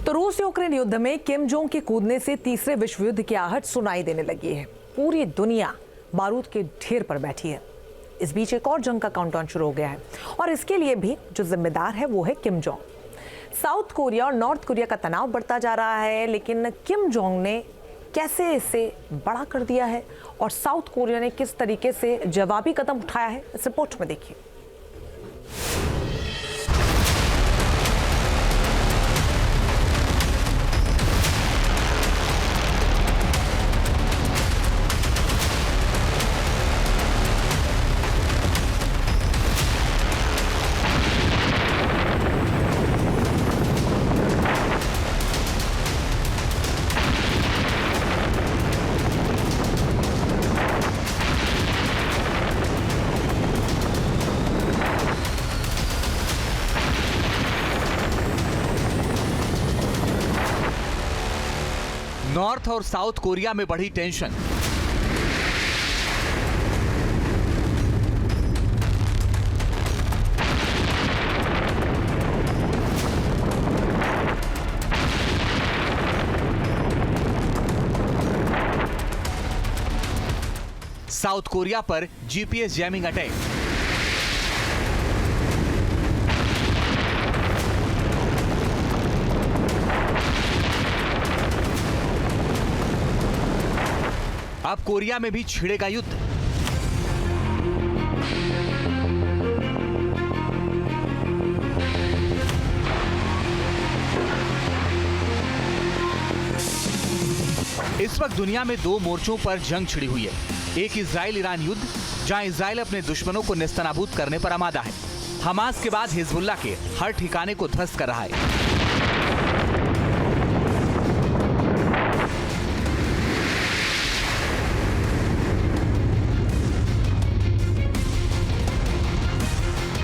तो रूस यूक्रेन युद्ध में किम जोंग के कूदने से तीसरे विश्व युद्ध की आहट सुनाई देने लगी है। पूरी दुनिया बारूद के ढेर पर बैठी है। इस बीच एक और जंग का काउंटडाउन शुरू हो गया है और इसके लिए भी जो जिम्मेदार है वो है किम जोंग। साउथ कोरिया और नॉर्थ कोरिया का तनाव बढ़ता जा रहा है, लेकिन किम जोंग ने कैसे इसे बड़ा कर दिया है और साउथ कोरिया ने किस तरीके से जवाबी कदम उठाया है, इस रिपोर्ट में देखिए। नॉर्थ और साउथ कोरिया में बढ़ी टेंशन। साउथ कोरिया पर जीपीएस जैमिंग अटैक। अब कोरिया में भी छिड़ेगा युद्ध। इस वक्त दुनिया में दो मोर्चों पर जंग छिड़ी हुई है। एक इजराइल ईरान युद्ध, जहां इजराइल अपने दुश्मनों को नेस्तनाबूद करने पर आमादा है। हमास के बाद हिजबुल्लाह के हर ठिकाने को ध्वस्त कर रहा है।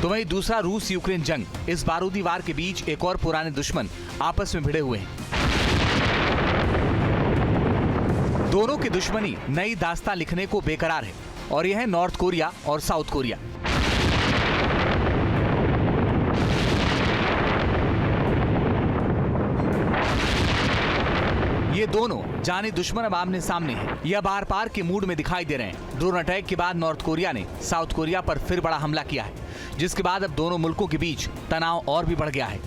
तो वहीं दूसरा रूस यूक्रेन जंग। इस बारूदी वार के बीच एक और पुराने दुश्मन आपस में भिड़े हुए हैं। दोनों की दुश्मनी नई दास्तां लिखने को बेकरार है और यह है नॉर्थ कोरिया और साउथ कोरिया। ये दोनों जाने दुश्मन अब आमने सामने हैं। यह बार पार के मूड में दिखाई दे रहे हैं। ड्रोन अटैक के बाद नॉर्थ कोरिया ने साउथ कोरिया पर फिर बड़ा हमला किया है, जिसके बाद अब दोनों मुल्कों के बीच तनाव और भी बढ़ गया है।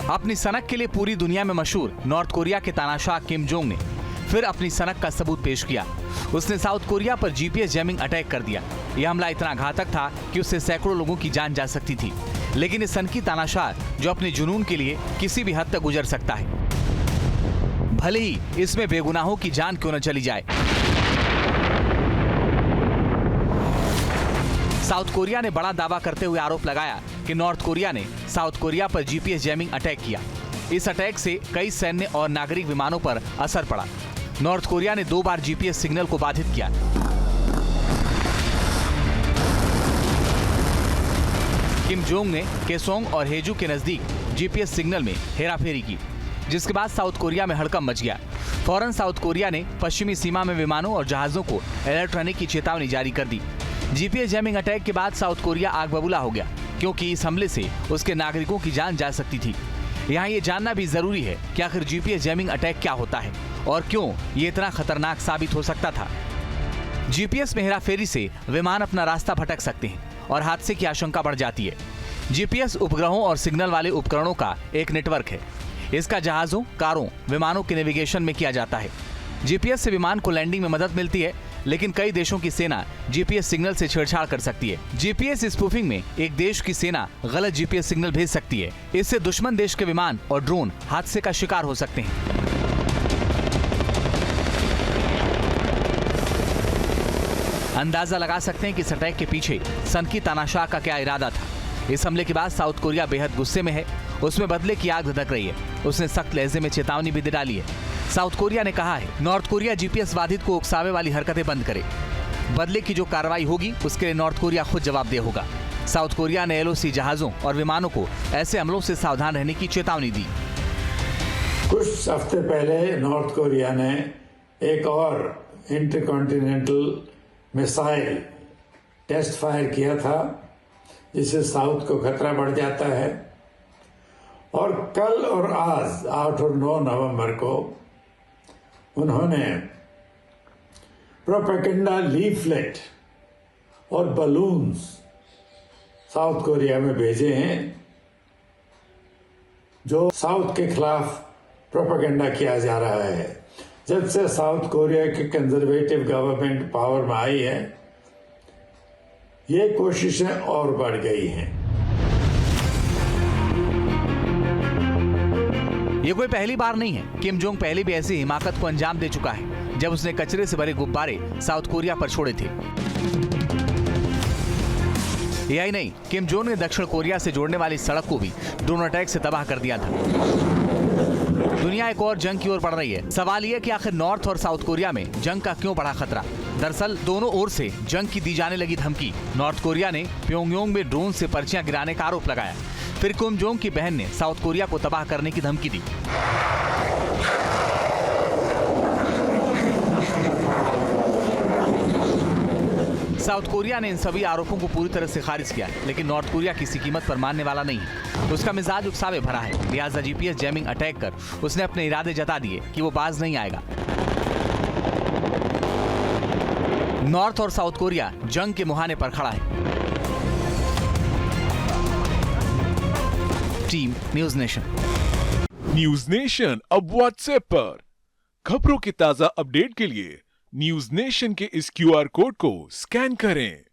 अपनी सनक के लिए पूरी दुनिया में मशहूर नॉर्थ कोरिया के तानाशाह किम जोंग ने फिर अपनी सनक का सबूत पेश किया। उसने साउथ कोरिया पर जीपीएस जैमिंग अटैक कर दिया। यह हमला इतना घातक था कि उससे सैकड़ों लोगों की जान जा सकती थी, लेकिन इस सनकी तानाशाह जो अपने जुनून के लिए किसी भी हद तक गुजर सकता है, भले ही इसमें बेगुनाहों की जान क्यों न चली जाए। साउथ कोरिया ने बड़ा दावा करते हुए आरोप लगाया कि नॉर्थ कोरिया ने साउथ कोरिया पर जीपीएस जैमिंग अटैक किया। इस अटैक से कई सैन्य और नागरिक विमानों पर असर पड़ा। नॉर्थ कोरिया ने 2 बार जीपीएस सिग्नल को बाधित किया। किम जोंग ने केसोंग और हेजू के नजदीक जीपीएस सिग्नल में हेराफेरी की, जिसके बाद साउथ कोरिया में हड़कंप मच गया। फौरन साउथ कोरिया ने पश्चिमी सीमा में विमानों और जहाजों को अलर्ट रहने की चेतावनी जारी कर दी। जीपीएस जैमिंग अटैक के बाद साउथ कोरिया आग बबूला हो गया, क्योंकि इस हमले से उसके नागरिकों की जान जा सकती थी। यहाँ ये जानना भी जरूरी है कि आखिर जीपीएस जैमिंग अटैक क्या होता है और क्यों ये इतना खतरनाक साबित हो सकता था। जीपीएस में हेराफेरी से विमान अपना रास्ता भटक सकते हैं और हादसे की आशंका बढ़ जाती है। जीपीएस उपग्रहों और सिग्नल वाले उपकरणों का एक नेटवर्क है। इसका जहाजों, कारों, विमानों के नेविगेशन में किया जाता है। जीपीएस से विमान को लैंडिंग में मदद मिलती है, लेकिन कई देशों की सेना जीपीएस सिग्नल से छेड़छाड़ कर सकती है। जीपीएस स्पूफिंग में एक देश की सेना गलत जीपीएस सिग्नल भेज सकती है। इससे दुश्मन देश के विमान और ड्रोन हादसे का शिकार हो सकते हैं। अंदाजा लगा सकते हैं कि इस अटैक के पीछे सनकी तानाशाह का क्या इरादा था। इस हमले के बाद साउथ कोरिया बेहद गुस्से में है। उसमें बदले की आग धधक रही है। उसने सख्त लहजे में चेतावनी भी दे डाली है। साउथ कोरिया ने कहा है नॉर्थ कोरिया जीपीएस बाधित को उकसावे वाली हरकतें बंद करे। बदले की जो कार्रवाई होगी उसके लिए नॉर्थ कोरिया खुद जवाबदेह होगा। साउथ कोरिया ने एलओसी जहाजों और विमानों को ऐसे हमलों से सावधान रहने की चेतावनी दी। कुछ हफ्ते पहले नॉर्थ कोरिया ने एक और इंटरकॉन्टिनेंटल मिसाइल टेस्ट फायर किया था, जिससे साउथ को खतरा बढ़ जाता है और कल और आज 8 और 9 नवंबर को उन्होंने प्रोपेगेंडा लीफलेट और बलून्स साउथ कोरिया में भेजे हैं, जो साउथ के खिलाफ प्रोपेगेंडा किया जा रहा है। जब से साउथ कोरिया की कंजर्वेटिव गवर्नमेंट पावर में आई है, ये कोशिशें और बढ़ गई हैं। ये कोई पहली बार नहीं है। किम जोंग पहले भी ऐसी हिमाकत को अंजाम दे चुका है जब उसने कचरे से भरे गुब्बारे साउथ कोरिया पर छोड़े थे। यही नहीं, किम जोंग ने दक्षिण कोरिया से जोड़ने वाली सड़क को भी ड्रोन अटैक से तबाह कर दिया था। दुनिया एक और जंग की ओर बढ़ रही है। सवाल यह कि आखिर नॉर्थ और साउथ कोरिया में जंग का क्यों बढ़ा खतरा? दरअसल दोनों ओर से जंग की दी जाने लगी धमकी। नॉर्थ कोरिया ने प्योंगयांग में ड्रोन से पर्चियां गिराने का आरोप लगाया। फिर किम जोंग की बहन ने साउथ कोरिया को तबाह करने की धमकी दी। साउथ कोरिया ने इन सभी आरोपों को पूरी तरह से खारिज किया है, लेकिन नॉर्थ कोरिया किसी कीमत पर मानने वाला नहीं है। उसका मिजाज उकसावे भरा है, लिहाजा जीपीएस जैमिंग अटैक कर उसने अपने इरादे जता दिए कि वो बाज नहीं आएगा। नॉर्थ और साउथ कोरिया जंग के मुहाने पर खड़ा है। Team news nation. News nation अब व्हाट्सएप पर खबरों के ताजा अपडेट के लिए न्यूज नेशन के इस क्यूआर कोड को स्कैन करें।